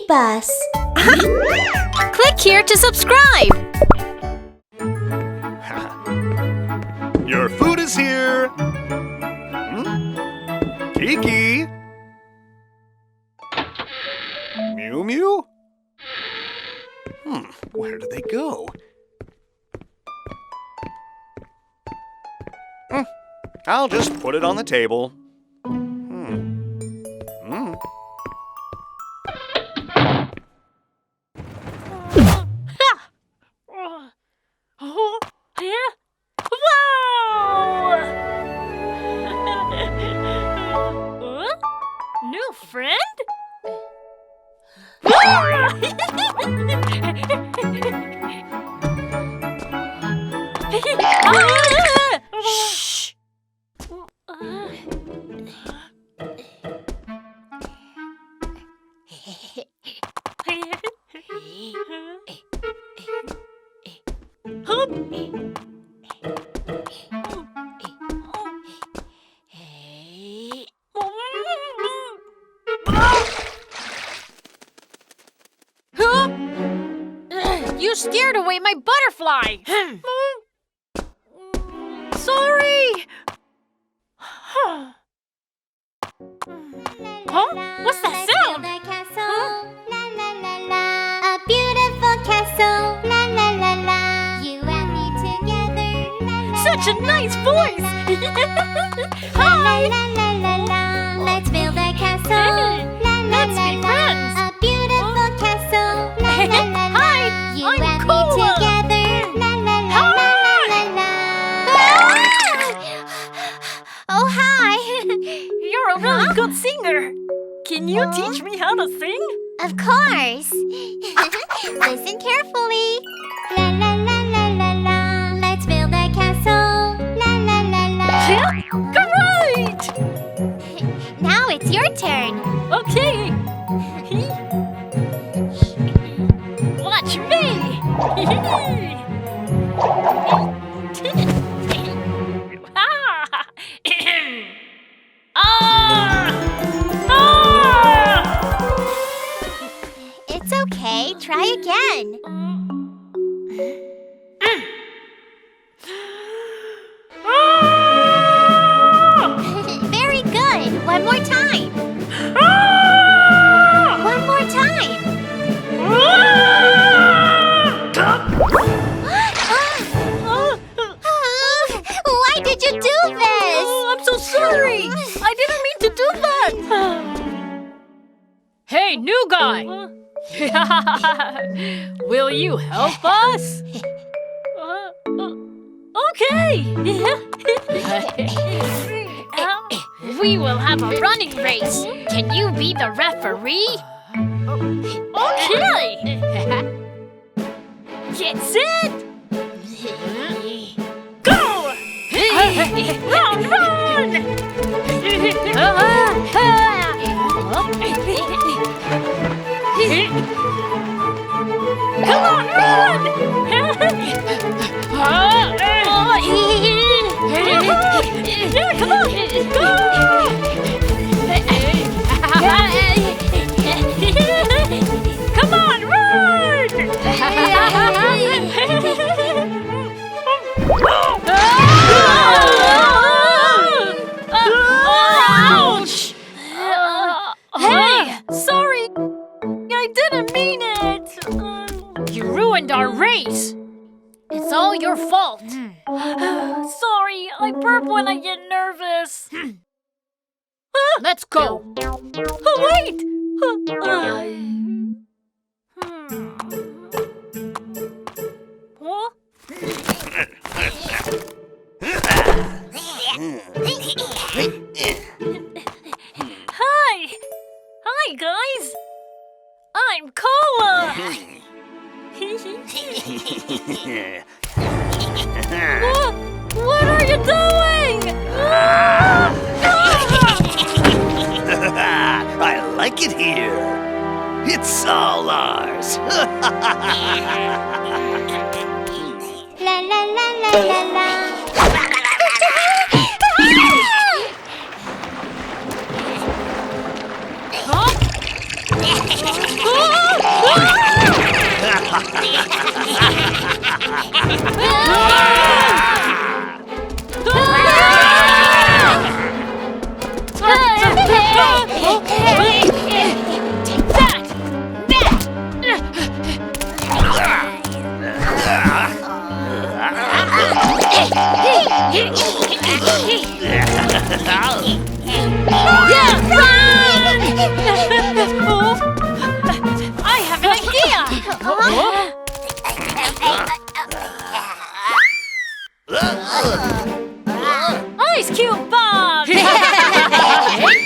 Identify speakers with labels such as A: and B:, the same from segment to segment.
A: BabyBus.
B: Click here to subscribe.
C: Your food is here. Kiki. Mew Mew? Where did they go? I'll just put it on the table.
B: New friend? Shh. You scared away my butterfly! Sorry! Huh? What's that sound?
A: A beautiful castle, la la la la. You and me together, la la.
B: Such a nice voice!
A: Hi! La la la la. Let's build a castle, la la
B: Let's
A: la
B: be
A: la.
B: friends.
A: A beautiful castle, la la la la.
B: Hi,
A: You
B: I'm
A: and
B: Kola.
A: me together, la la la
B: Hi.
A: la la la. Oh hi!
B: You're a really good singer. Can you teach me how to sing?
A: Of course. Listen carefully. La la la la la la. Let's build a castle. La la la la.
B: Great!
A: Now it's your turn.
B: Okay. Watch me.
A: It's okay. Try again. Very good. One more time. One more time. Why did you do this?
B: I'm so sorry. I didn't mean to do that. Hey, new guy. Will you help us? Okay. We will have a running race. Can you be the referee? Okay. Get set. Go! Run, Come on, run! Come on, go! Come on, run! Ouch! Hey, sorry. I didn't mean it. You ruined our race. It's all your fault. Sorry, I burp when I get nervous. Let's go. Wait! Huh? Hi, guys. I'm Kola. What are you doing?
C: I like it here. It's all ours.
A: La la la la la la.
B: Huh? I have an idea! Ice Cube Bob! Everybody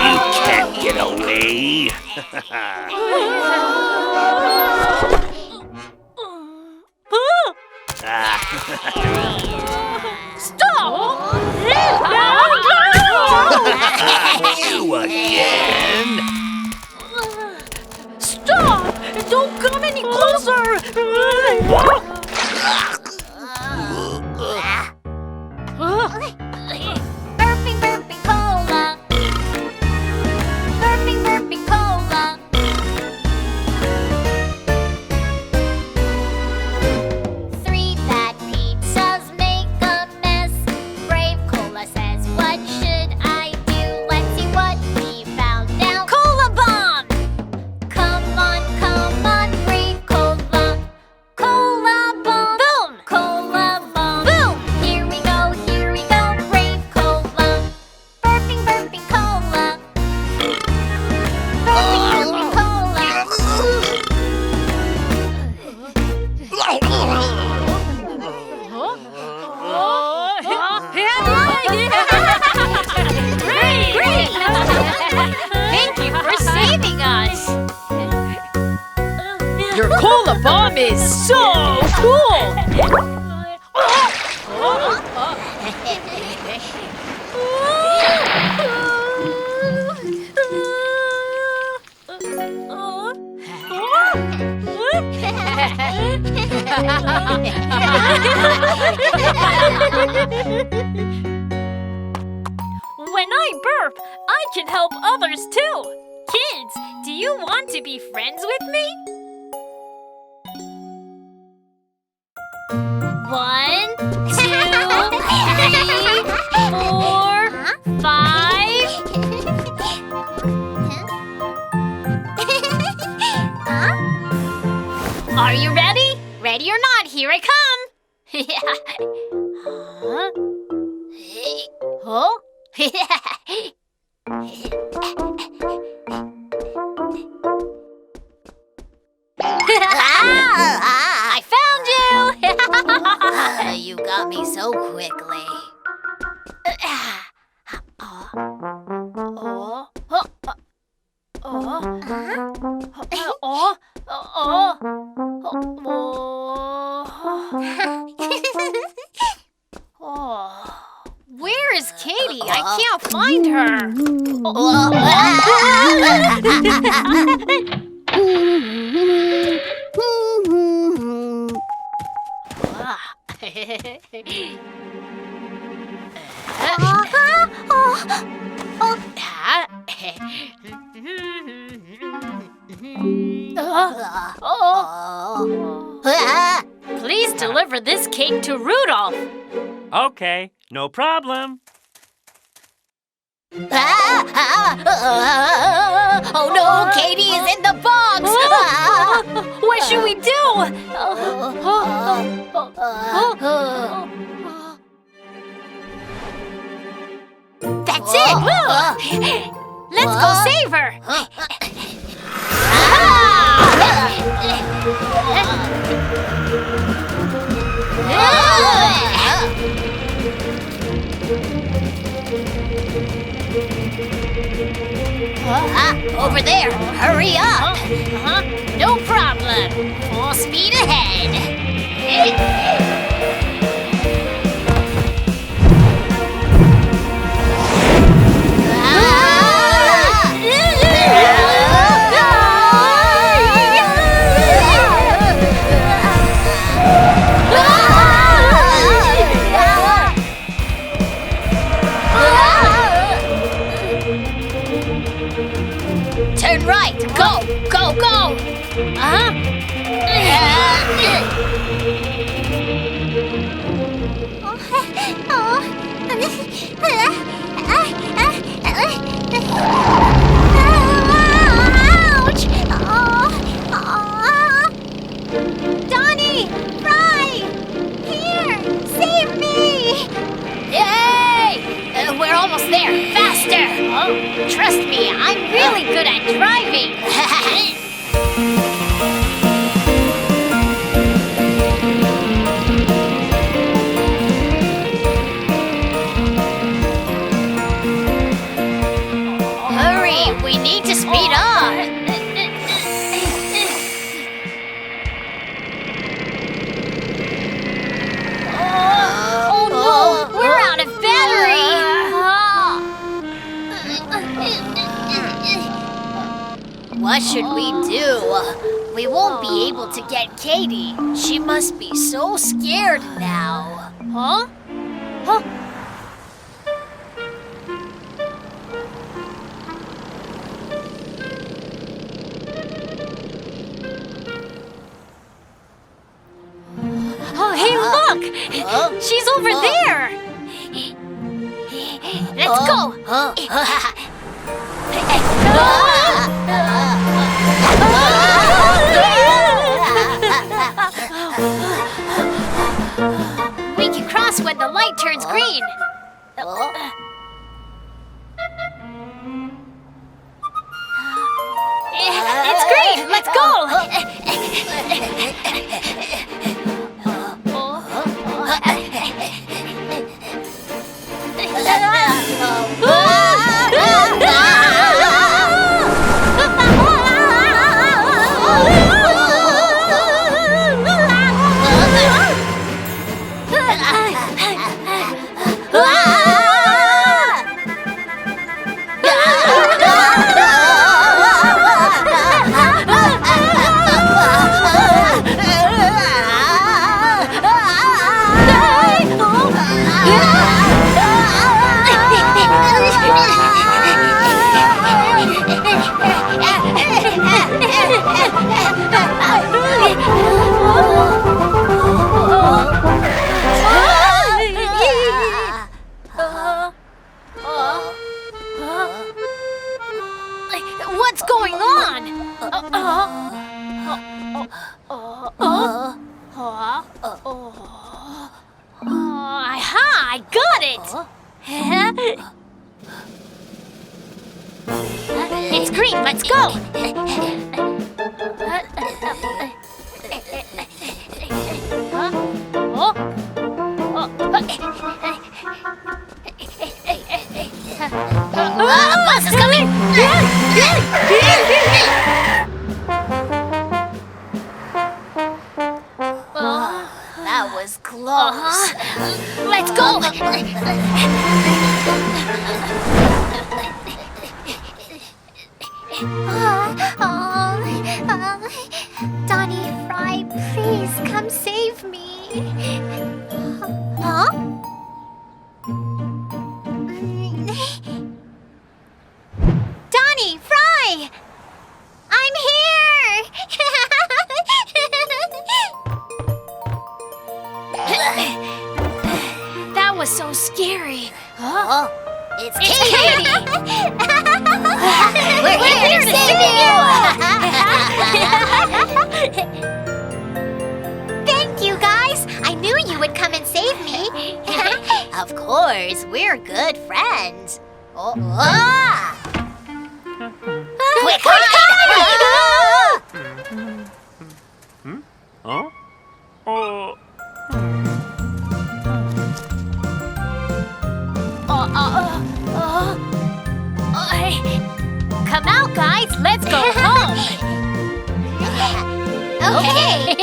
C: You can't get away.
B: Stop!
C: You again?
B: Stop! Don't come any closer!
A: Burping, burping cola. Burping, burping cola. 3 bad pizzas make a mess. Brave cola says, what should I do? Let's see what we found out.
B: Cola bomb!
A: Come on, brave cola. Cola bomb.
B: Boom!
A: Cola bomb.
B: Boom!
A: Here we go, brave cola. Burping, burping cola. Burping, burping cola.
B: Great! Thank you for saving us! Your cola bomb is so cool! When I burp, I can help others too. Kids, do you want to be friends with me? 1, 2, 3, 4, 5. Are you ready? Ready or not, here I come. Huh? I found you!
D: You got me so quickly.
B: Where is Katie? I can't find her. Please deliver this cake to Rudolph.
E: Okay, no problem.
D: Oh no, Katie is in the box!
B: What should we do?
A: That's it!
B: Let's go save her.
D: Over there. Hurry up. No problem. Full speed ahead. Turn right. Go, go, go.
A: Ouch! Donnie! Fry! Here! Save me!
D: Yay! We're almost there. Faster. Trust me, I'm really good at driving. Hurry, we need to speed up. Oh no, we're out of battery. What should we do? We won't be able to get Katie. She must be so scared now. Huh?
B: Oh, hey, look! She's over there!
D: Let's go. We can cross when the light turns green. It's green. Let's go. What's going on? Aha! I got it! It's green, let's go! A bus is coming! That was close. Let's go!
A: Donnie, Fry, please come save me. Huh? Donnie, Fry! I'm here!
D: That was so scary. It's Katie! We're here to save you!
A: Thank you, guys! I knew you would come and save me.
D: Of course, we're good friends. Quick, hide!
E: Huh? Oh.
D: Come out, guys. Let's go home. Okay.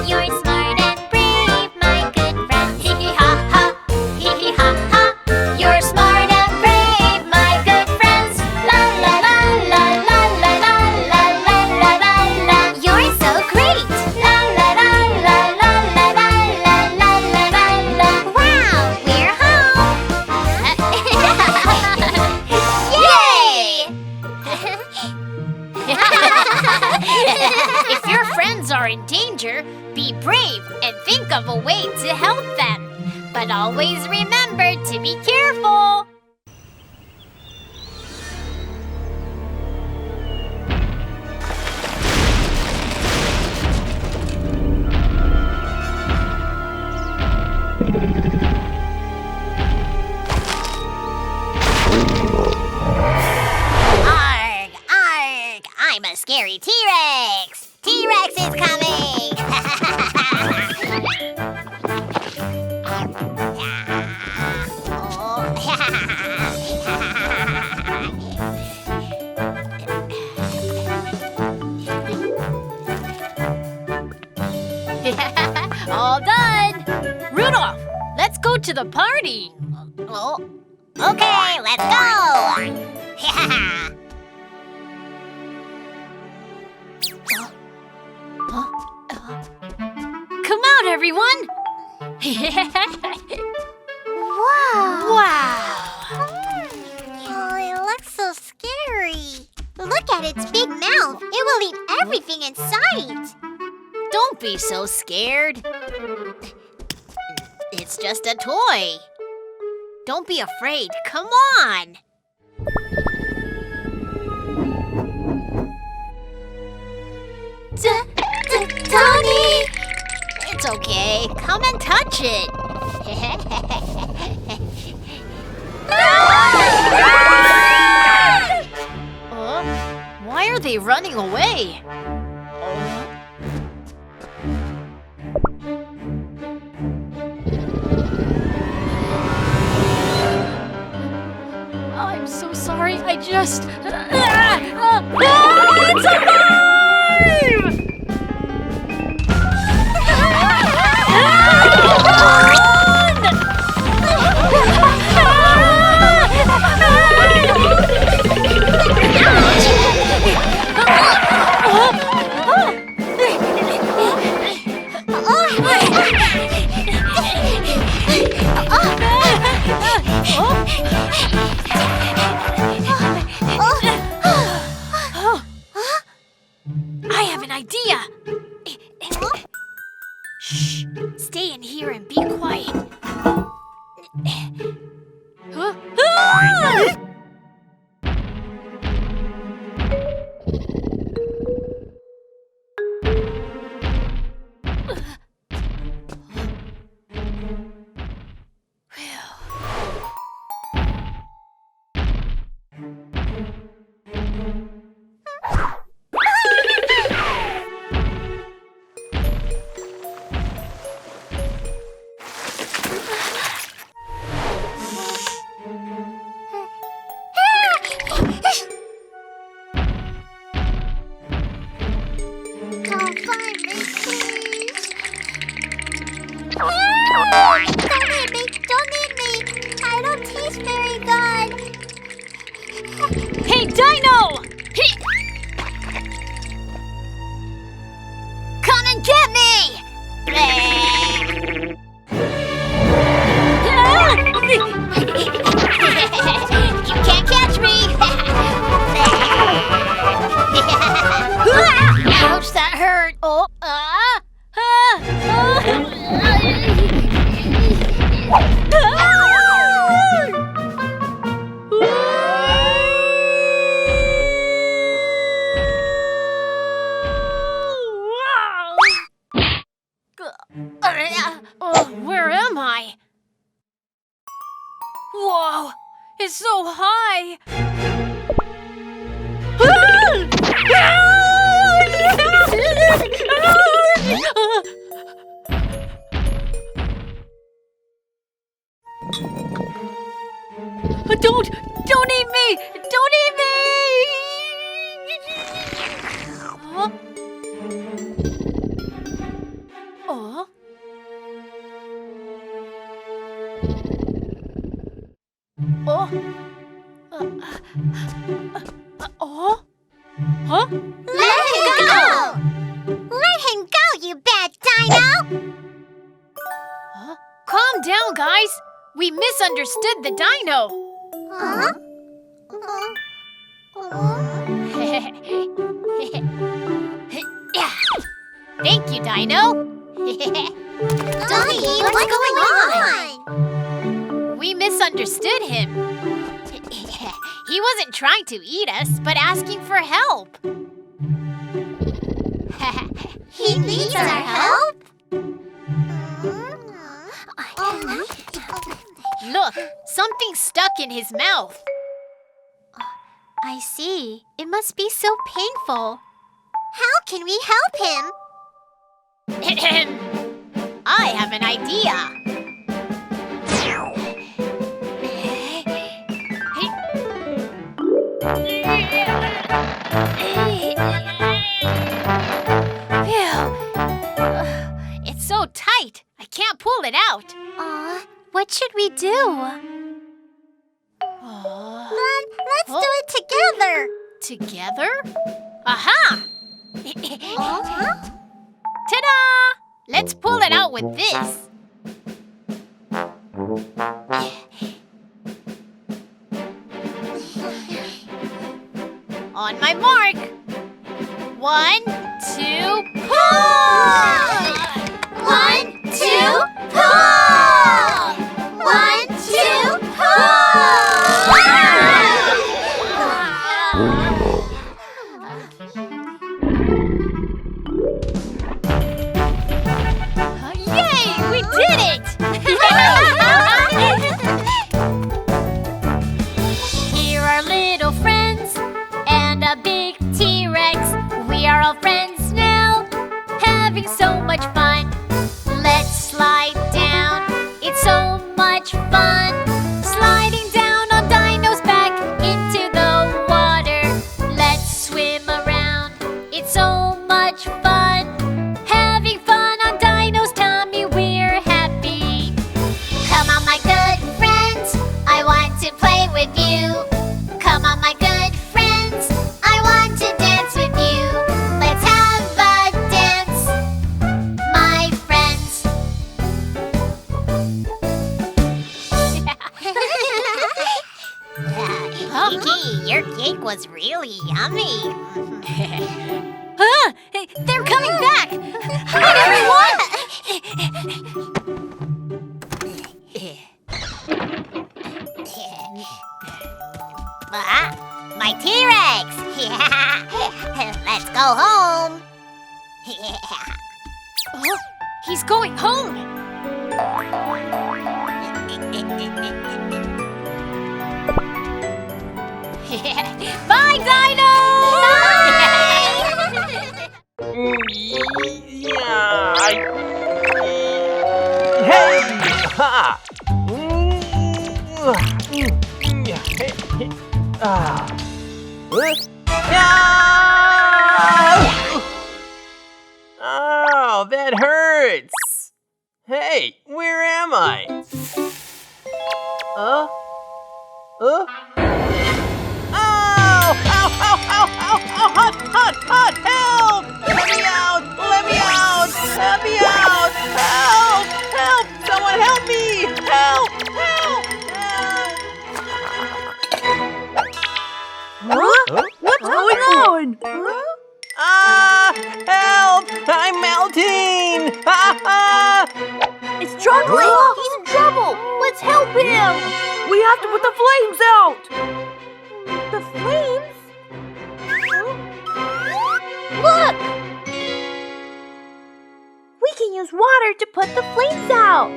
A: You're smart and brave, my good friend.
D: Hee hee ha ha. Hee hee ha ha. You're smart and brave, my good friends. La la la la la la la la la la la la.
A: You're so great.
D: La la la la la la la la la la la la.
A: Wow, we're home.
D: Yay! If your friends are in danger, be brave and think of a way to help them. But always remember to be careful.
A: Arg, arg, I'm a scary T-Rex. T-Rex is coming.
D: All done. Rudolph, let's go to the party.
A: Oh, okay, let's go.
D: Come out, everyone.
A: Wow. Oh, it looks so scary. Look at its big mouth. It will eat everything in sight.
D: Don't be so scared. It's just a toy. Don't be afraid. Come on.
A: Tony!
D: It's okay. Come and touch it. Why are they running away? I'm so sorry. I just... it's alive! I have an idea. Shh. Stay in here and be quiet.
A: Don't eat me! I don't taste very good!
D: Hey, Dino! Come and get me! You can't catch me! Ouch, that hurt! Oh, where am I? Whoa, it's so high.
B: Huh? Oh? Oh? Oh? Huh?
A: Let him go! Let him go, you bad dino!
B: Huh? Calm down, guys. We misunderstood the dino.
A: Huh?
D: Thank you, Dino.
A: Donnie, what's going on?
D: We misunderstood him. He wasn't trying to eat us, but asking for help.
A: He needs our help?
D: Look, something's stuck in his mouth.
A: I see. It must be so painful. How can we help him?
D: I have an idea. It's so tight. I can't pull it out.
A: What should we do? Let's do it together.
D: Together? Aha! Ta-da! Let's pull it out with this. On my mark. 1, 2, pull!
A: 1, 2, pull! 1, 2, pull!
D: Yay! We did it! Here are little friends and a big T-Rex. We are all friends now, having so much fun. Let's slide down, it's so much fun. Sliding down on Dino's back into the water. Let's swim around, it's so much fun. Having fun on Dino's tummy, we're happy. Come on, my good friends, I want to play with you. Come on, my good friends, I want to dance with you. Let's have a dance, my friends. Kiki, your cake was really yummy. They're coming back! Hide, everyone! My T-Rex! Let's go home!
B: Oh, he's going home.
D: Bye, Dino!
E: Hey! Ha! Oh, that hurts! Hey, where am I? Oh! Ow! Ow! Ow! Ow! Ow! Ow! Hot! Hot! Hot! Help! Let me out! Let me out! Let me out! Help! Help! Someone help me! Help! Help! Huh?
F: What's going on?
E: Help! I'm melting!
F: It's Chocolate! He's in trouble! Let's help him! We have to put the flames out! The flames? Look! We can use water to put the flames out!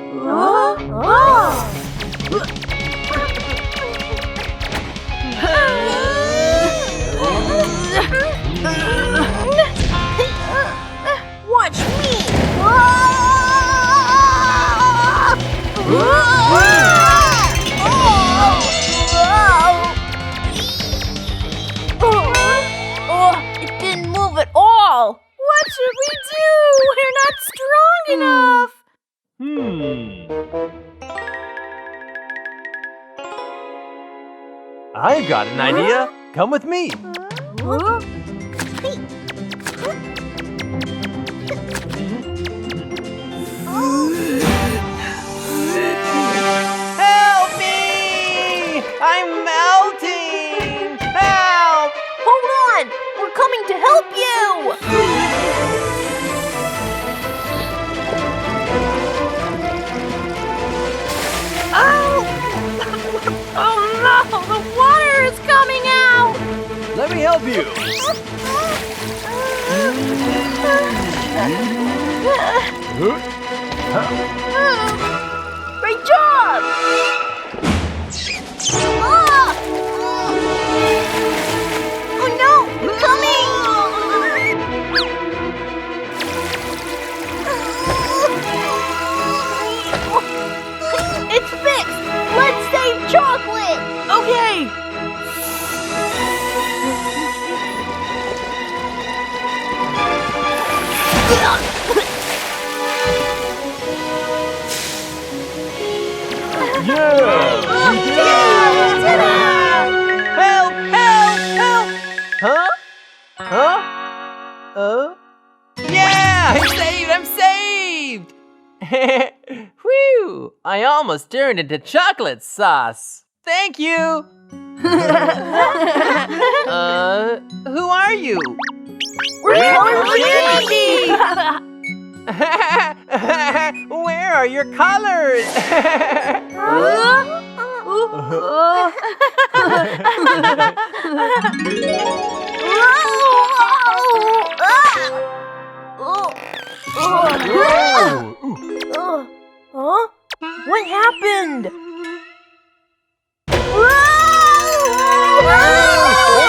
F: Watch me! It didn't move at all! should we do? We're not strong enough.
G: I've got an idea. Come with me.
F: Huh?
E: Help me! I'm melting! Help!
F: Hold on! We're coming to help you! Oh! Oh no! The water is coming out!
G: Let me help you.
F: Great job! Ah! Oh no! You're coming! It's fixed! Let's save chocolate! Okay!
E: Help! Help! Help!
G: Huh? Huh?
E: Yeah! I'm saved!
G: Whew! I almost turned into chocolate sauce. Thank you. Who are you?
F: We're candy!
G: Where are your colors?
F: Huh? What happened?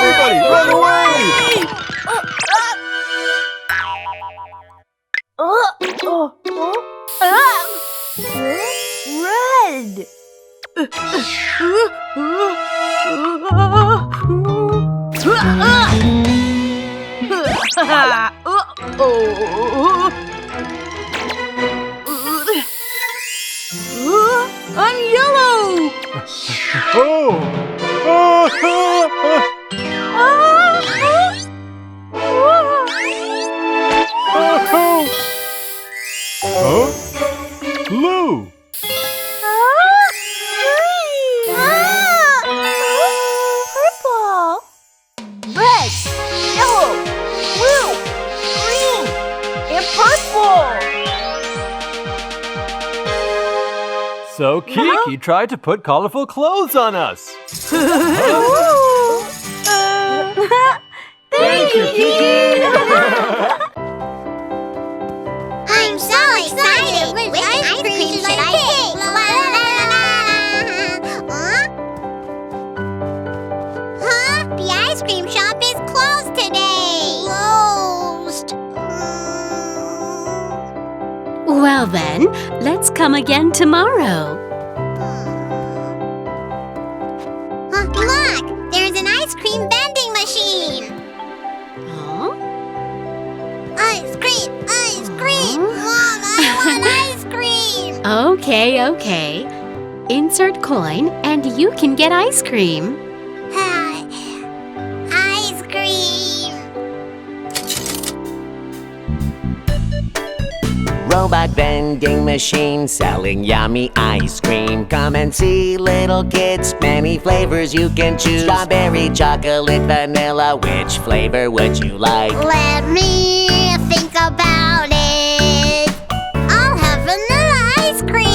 G: Everybody, run away!
F: Red! I'm yellow!
G: Blue!
F: Purple! Red! Yellow! Blue! Green! And purple!
G: So Kiki tried to put colorful clothes on us.
F: Thank you, Kiki!
A: I'm so excited! Which ice cream should I pick? La, la, la, la, la. Huh? The ice cream shop is closed today! Closed?
H: Well then, let's come again tomorrow.
A: Look! There's an ice cream vending machine!
H: Huh?
A: Ice cream! Ice cream! Mom, I want ice cream!
H: Okay. Insert coin and you can get ice cream.
A: Ice cream!
I: Robot vending machine selling yummy ice cream. Come and see little kids, many flavors you can choose. Strawberry, chocolate, vanilla, which flavor would you like?
A: Let me think about it. I'll have vanilla ice cream.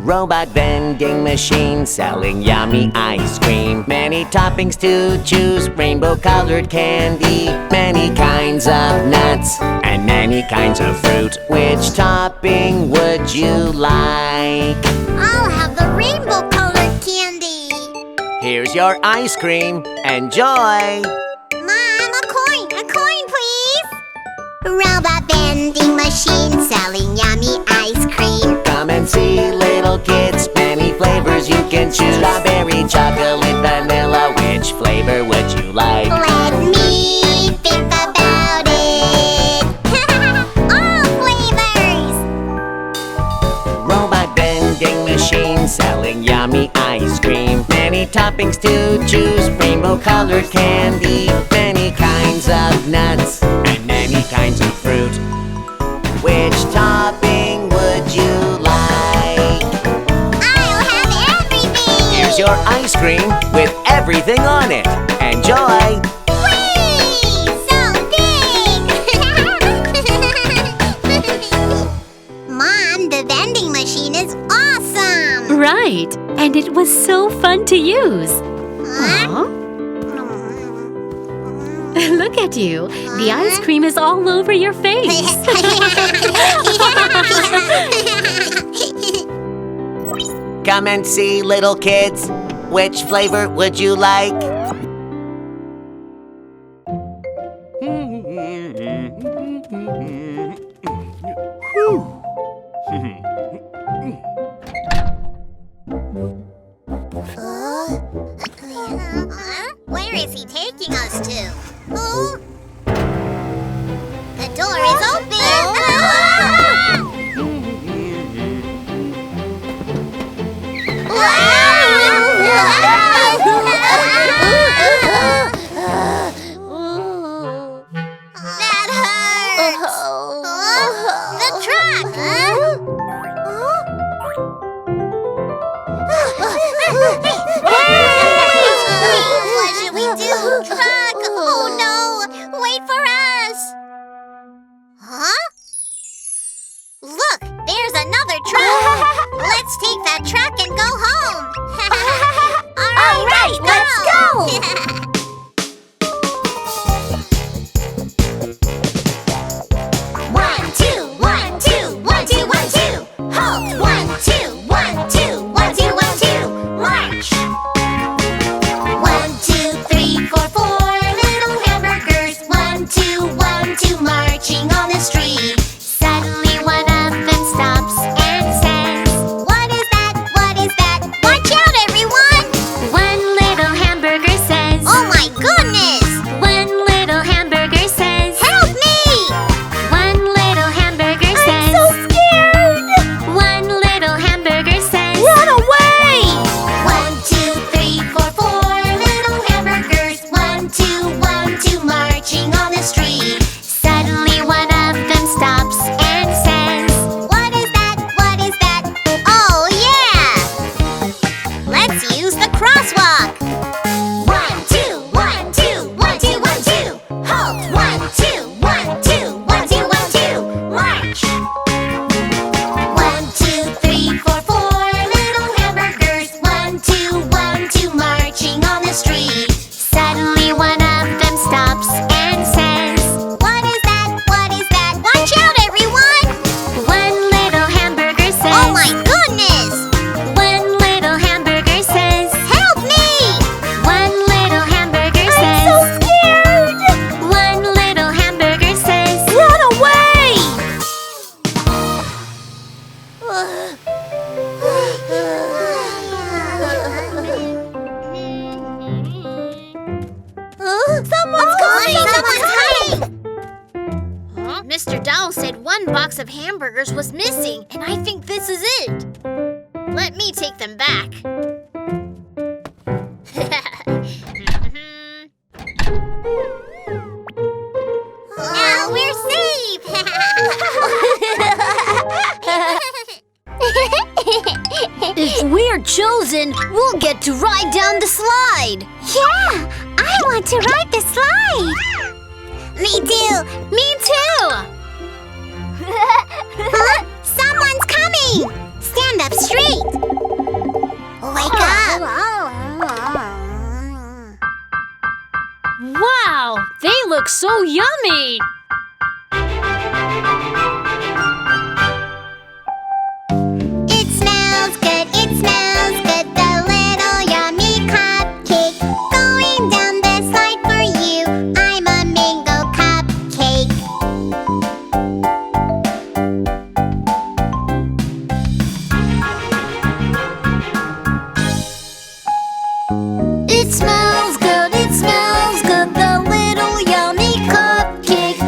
I: Robot vending machine selling yummy ice cream. Many toppings to choose, rainbow colored candy, many kinds of nuts, and many kinds of fruit. Which topping would you like?
A: I'll have the rainbow colored candy.
I: Here's your ice cream. Enjoy!
A: Mom, a coin, please. Robot vending machine selling yummy ice cream.
I: Come and see little kids, many flavors you can choose. Strawberry, chocolate, vanilla, which flavor would you like?
A: Let me
I: rainbow-colored candy, many kinds of nuts, and many kinds of fruit. Which topping would you like?
A: I'll have everything!
I: Here's your ice cream with everything on it. Enjoy!
A: Whee! So big! Mom, the vending machine is awesome!
H: Right, and it was so fun to use.
A: Huh?
H: Aw. Look at you. The ice cream is all over your face.
I: Come and see, little kids. Which flavor would you like?
A: Where is he taking us to? The door is open! That hurts! The truck! What should we do? Truck! Oh no! Wait for us! Huh? Look! There's another truck! Let's take that truck and go home! All right, let's go! 1, 2, 1, 2, 1, 2, 1, 2. Halt! 1, 2, 1, 2, 1, 2, 1, 2. March! 1, 2, 3, 4, 4 little hamburgers. 1, 2, 1, 2, marching on the street. Suddenly one of them stops and says, "What is that? What is that? Watch out, everyone!" One little hamburger says, "Oh my goodness!" One little hamburger says, "Help me!" One little hamburger says, "I'm so scared!" One little hamburger says, "Run away!" 1, 2, 3, 4, 4 little hamburgers. 1, 2, 1, 2, marching on the street. Suddenly one of them stops and says, "What is that? What is that? Oh yeah! Let's use the crosswalk." 1, 2, 1, 2, 1, 2, 1, 2. Halt! 1, 2, 1, 2, 1, 2, 1, 2. March! 1, 2, 3, 4, 4 little hamburgers. 1, 2, 1, 2, marching on the street. Suddenly one of them stops and says, "What is that? What is that? Watch out, everyone!" One little hamburger says, "Oh my goodness!" One little hamburger says, "Help me!" One little hamburger says, "I'm so scared!" One little hamburger says, "Run away!" Someone's coming! Someone's coming! Mr. Dowell said one box of hamburgers was missing, and I think this is it. Let me take them back. Now we're safe! If we're chosen, we'll get to ride down the slide. Yeah, I want to ride the slide. Me too. Me too. Huh? Someone's coming. Stand up straight. Wake up.
B: Wow, they look so yummy!
A: It smells good, the little yummy cupcake. Going down the slide for you, I'm a mango cupcake. It smells good, the little yummy cupcake.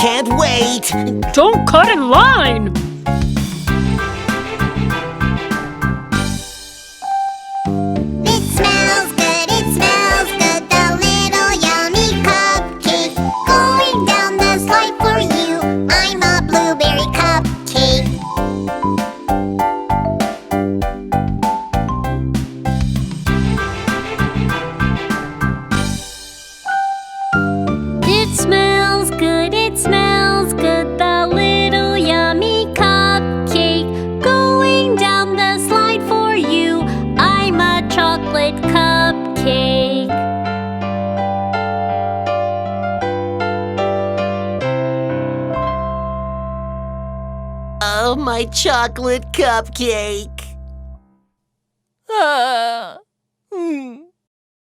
I: can't wait.
B: Don't cut in line.
A: It smells good, the little yummy cupcake. Going down the slide for you, I'm a blueberry cupcake.
D: It smells good, the little yummy cupcake. Going down the slide for you, I'm a chocolate cupcake.
I: Oh, my chocolate cupcake.